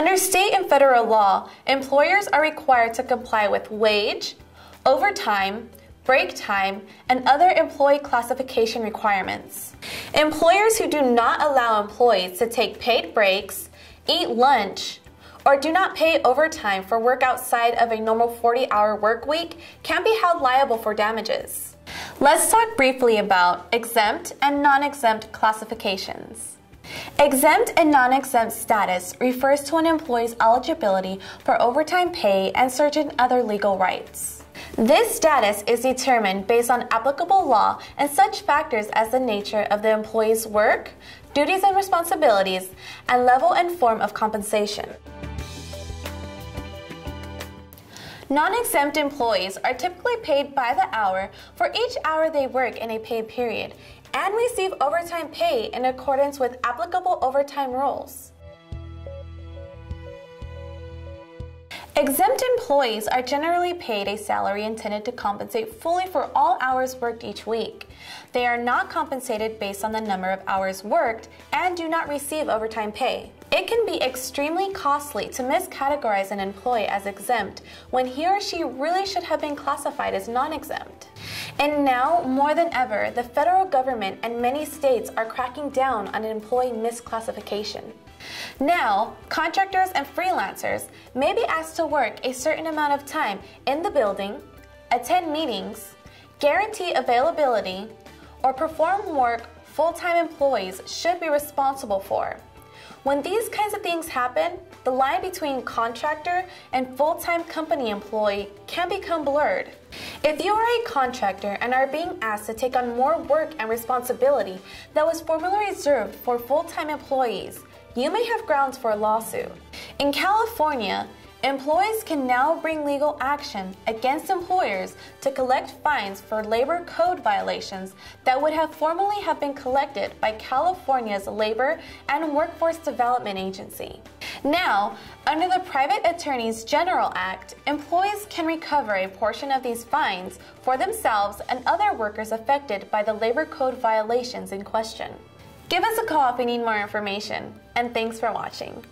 Under state and federal law, employers are required to comply with wage, overtime, break time, and other employee classification requirements. Employers who do not allow employees to take paid breaks, eat lunch, or do not pay overtime for work outside of a normal 40-hour work week can be held liable for damages. Let's talk briefly about exempt and non-exempt classifications. Exempt and non-exempt status refers to an employee's eligibility for overtime pay and certain other legal rights. This status is determined based on applicable law and such factors as the nature of the employee's work, duties and responsibilities, and level and form of compensation. Non-exempt employees are typically paid by the hour for each hour they work in a paid period and receive overtime pay in accordance with applicable overtime rules. Exempt employees are generally paid a salary intended to compensate fully for all hours worked each week. They are not compensated based on the number of hours worked and do not receive overtime pay. It can be extremely costly to miscategorize an employee as exempt when he or she really should have been classified as non-exempt. And now, more than ever, the federal government and many states are cracking down on employee misclassification. Now, contractors and freelancers may be asked to work a certain amount of time in the building, attend meetings, guarantee availability, or perform work full-time employees should be responsible for. When these kinds of things happen, the line between contractor and full-time company employee can become blurred. If you are a contractor and are being asked to take on more work and responsibility that was formerly reserved for full-time employees, you may have grounds for a lawsuit. In California, employees can now bring legal action against employers to collect fines for labor code violations that would have formerly have been collected by California's Labor and Workforce Development Agency. Now, under the Private Attorneys General Act, employees can recover a portion of these fines for themselves and other workers affected by the labor code violations in question. Give us a call if you need more information, and thanks for watching.